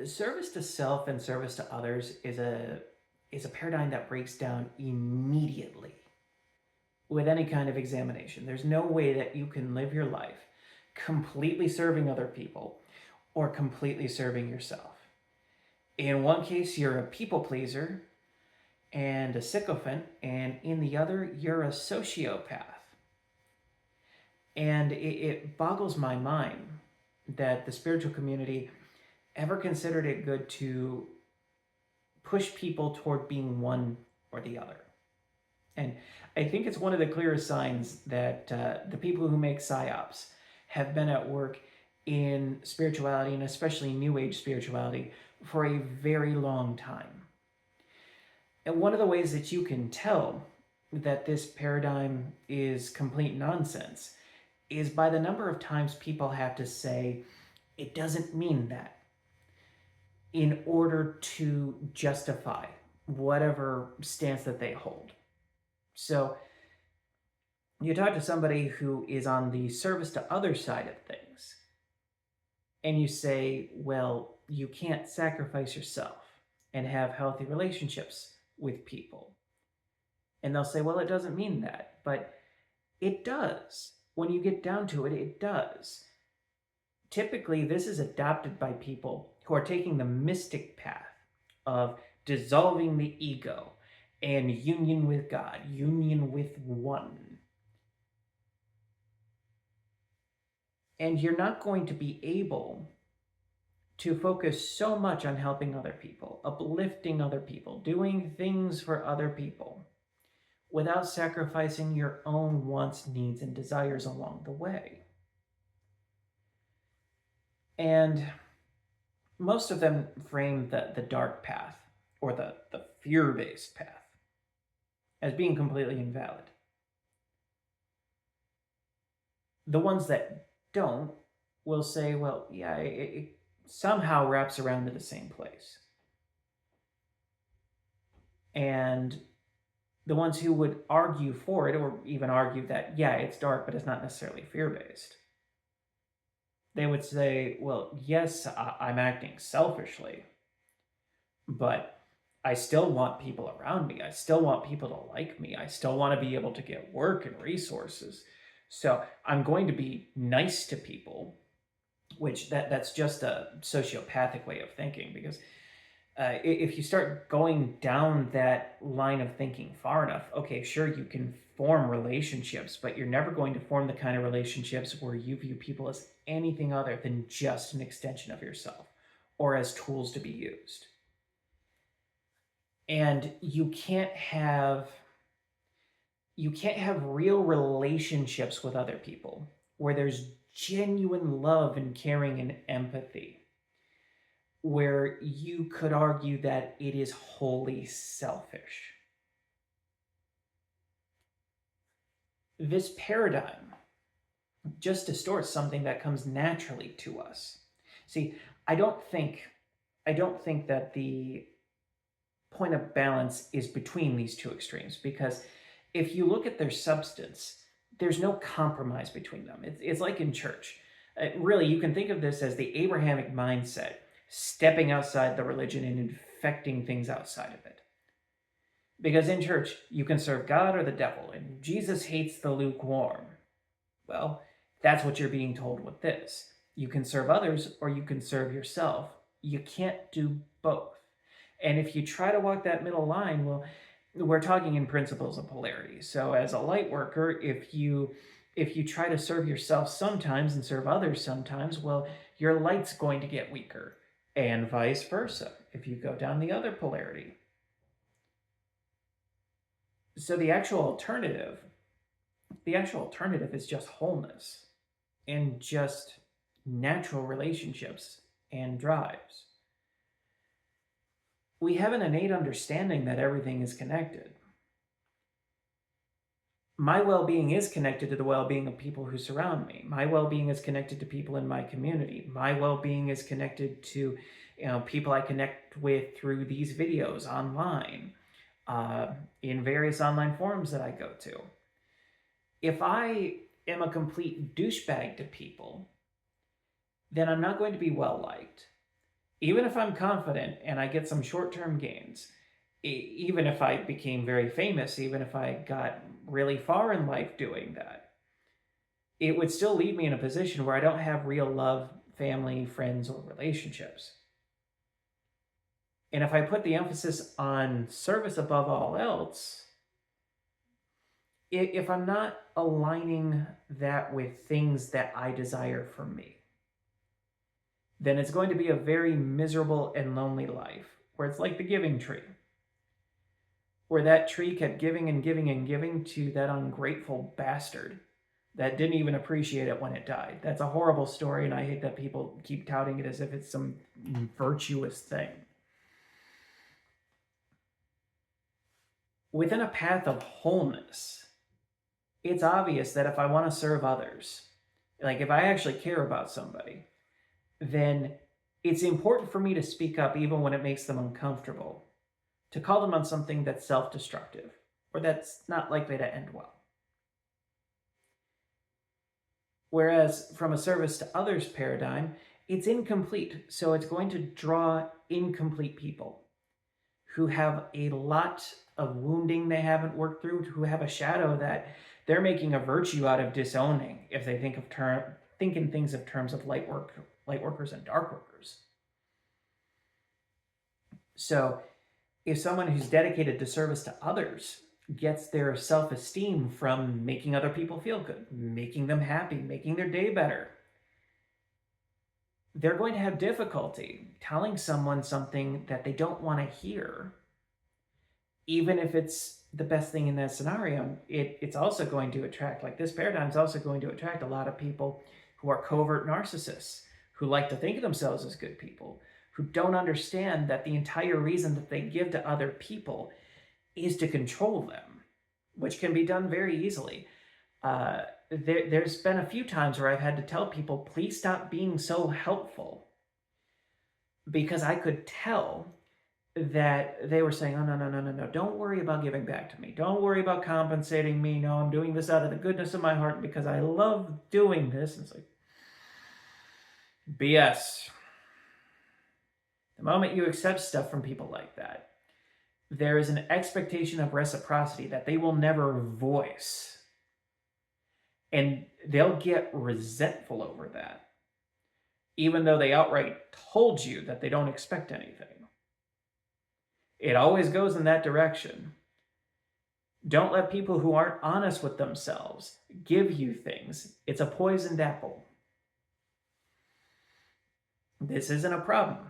Service to self and service to others is a paradigm that breaks down immediately with any kind of examination. There's no way that you can live your life completely serving other people or completely serving yourself. In one case, you're a people pleaser and a sycophant, and in the other, you're a sociopath. And it boggles my mind that the spiritual community ever considered it good to push people toward being one or the other. And I think it's one of the clearest signs that the people who make psyops have been at work in spirituality, and especially New Age spirituality, for a very long time. And one of the ways that you can tell that this paradigm is complete nonsense is by the number of times people have to say, it doesn't mean that, in order to justify whatever stance that they hold. So you talk to somebody who is on the service to other side of things, and you say, well, you can't sacrifice yourself and have healthy relationships with people. And they'll say, well, it doesn't mean that. But it does. When you get down to it, it does. Typically, this is adopted by people who are taking the mystic path of dissolving the ego and union with God, union with one. And you're not going to be able to focus so much on helping other people, uplifting other people, doing things for other people, without sacrificing your own wants, needs, and desires along the way. And most of them frame the dark path, or the fear-based path, as being completely invalid. The ones that don't will say, well, yeah, it somehow wraps around to the same place. And the ones who would argue for it, or even argue that, yeah, it's dark, but it's not necessarily fear-based, they would say, well, yes, I'm acting selfishly, but I still want people around me. I still want people to like me. I still want to be able to get work and resources. So I'm going to be nice to people, which that's just a sociopathic way of thinking, because if you start going down that line of thinking far enough, okay, sure, you can form relationships, but you're never going to form the kind of relationships where you view people as anything other than just an extension of yourself, or as tools to be used. And you can't have real relationships with other people where there's genuine love and caring and empathy, where you could argue that it is wholly selfish. This paradigm just distorts something that comes naturally to us. See, I don't think that the point of balance is between these two extremes, because if you look at their substance, there's no compromise between them. It's like in church. Really, you can think of this as the Abrahamic mindset, stepping outside the religion and infecting things outside of it. Because in church, you can serve God or the devil, and Jesus hates the lukewarm. Well, that's what you're being told with this. You can serve others or you can serve yourself. You can't do both. And if you try to walk that middle line, well, we're talking in principles of polarity. So as a light worker, if you try to serve yourself sometimes and serve others sometimes, well, your light's going to get weaker, and vice versa if you go down the other polarity. So the actual alternative is just wholeness and just natural relationships and drives. We have an innate understanding that everything is connected. My well-being is connected to the well-being of people who surround me. My well-being is connected to people in my community. My well-being is connected to people I connect with through these videos online, in various online forums that I go to. If I am a complete douchebag to people, then I'm not going to be well-liked. Even if I'm confident and I get some short-term gains, even if I became very famous, even if I got really far in life doing that, it would still leave me in a position where I don't have real love, family, friends, or relationships. And if I put the emphasis on service above all else, if I'm not aligning that with things that I desire for me, then it's going to be a very miserable and lonely life, where it's like the giving tree, where that tree kept giving and giving and giving to that ungrateful bastard that didn't even appreciate it when it died. That's a horrible story, and I hate that people keep touting it as if it's some virtuous thing. Within a path of wholeness, it's obvious that if I want to serve others, like if I actually care about somebody, then it's important for me to speak up even when it makes them uncomfortable, to call them on something that's self-destructive or that's not likely to end well. Whereas from a service to others paradigm, it's incomplete, so it's going to draw incomplete people who have a lot of wounding they haven't worked through, who have a shadow that they're making a virtue out of disowning if they think in things of terms of light workers and dark workers. So if someone who's dedicated to service to others gets their self-esteem from making other people feel good, making them happy, making their day better, they're going to have difficulty telling someone something that they don't want to hear, even if it's the best thing in that scenario. It's also going to attract, like this paradigm is also going to attract a lot of people who are covert narcissists, who like to think of themselves as good people, who don't understand that the entire reason that they give to other people is to control them, which can be done very easily. There's been a few times where I've had to tell people, please stop being so helpful, because I could tell that they were saying, oh, no, don't worry about giving back to me. Don't worry about compensating me. No, I'm doing this out of the goodness of my heart because I love doing this. And it's like, BS. The moment you accept stuff from people like that, there is an expectation of reciprocity that they will never voice. And they'll get resentful over that, even though they outright told you that they don't expect anything. It always goes in that direction. Don't let people who aren't honest with themselves give you things. It's a poisoned apple. This isn't a problem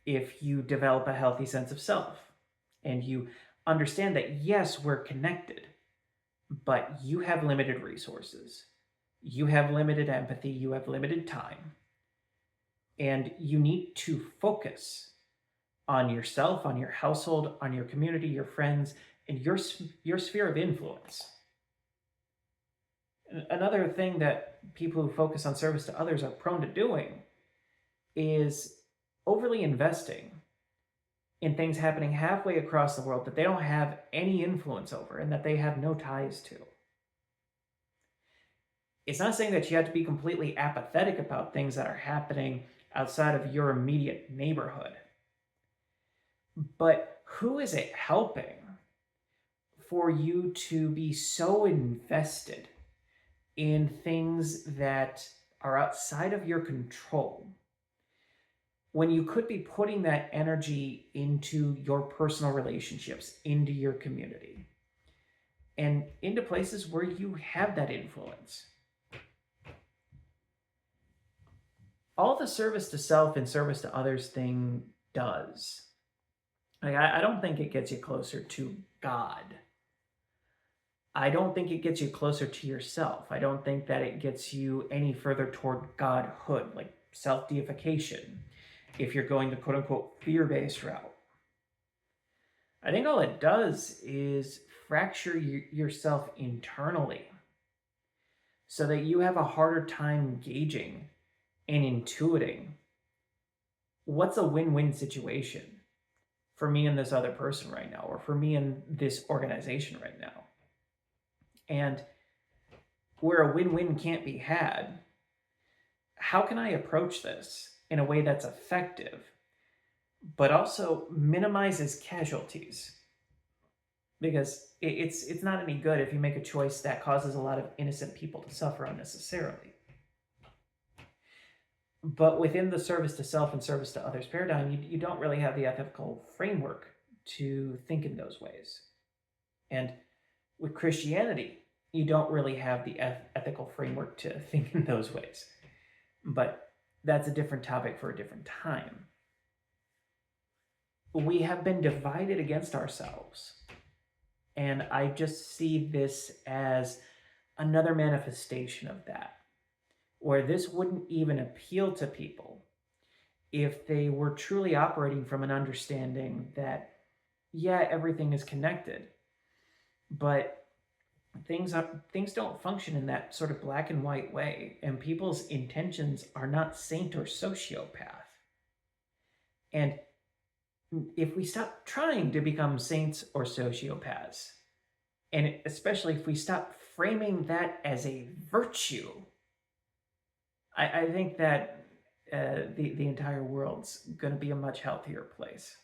if you develop a healthy sense of self and you understand that, yes, we're connected, but you have limited resources. You have limited empathy. You have limited time. And you need to focus on yourself, on your household, on your community, your friends, and your sphere of influence. Another thing that people who focus on service to others are prone to doing is overly investing in things happening halfway across the world that they don't have any influence over and that they have no ties to. It's not saying that you have to be completely apathetic about things that are happening outside of your immediate neighborhood. But who is it helping for you to be so invested in things that are outside of your control, when you could be putting that energy into your personal relationships, into your community, and into places where you have that influence? All the service to self and service to others thing does, I don't think it gets you closer to God. I don't think it gets you closer to yourself. I don't think that it gets you any further toward godhood, like self-deification, if you're going the quote-unquote fear-based route. I think all it does is fracture yourself internally so that you have a harder time gauging and intuiting what's a win-win situation for me and this other person right now, or for me and this organization right now. And where a win-win can't be had, how can I approach this in a way that's effective but also minimizes casualties, because it's not any good if you make a choice that causes a lot of innocent people to suffer unnecessarily. But within the service to self and service to others paradigm, you don't really have the ethical framework to think in those ways. And with Christianity, you don't really have the ethical framework to think in those ways. But that's a different topic for a different time. We have been divided against ourselves. And I just see this as another manifestation of that, where this wouldn't even appeal to people if they were truly operating from an understanding that, yeah, everything is connected, but things don't function in that sort of black and white way, and people's intentions are not saint or sociopath. And if we stop trying to become saints or sociopaths, and especially if we stop framing that as a virtue, I think that the entire world's going to be a much healthier place.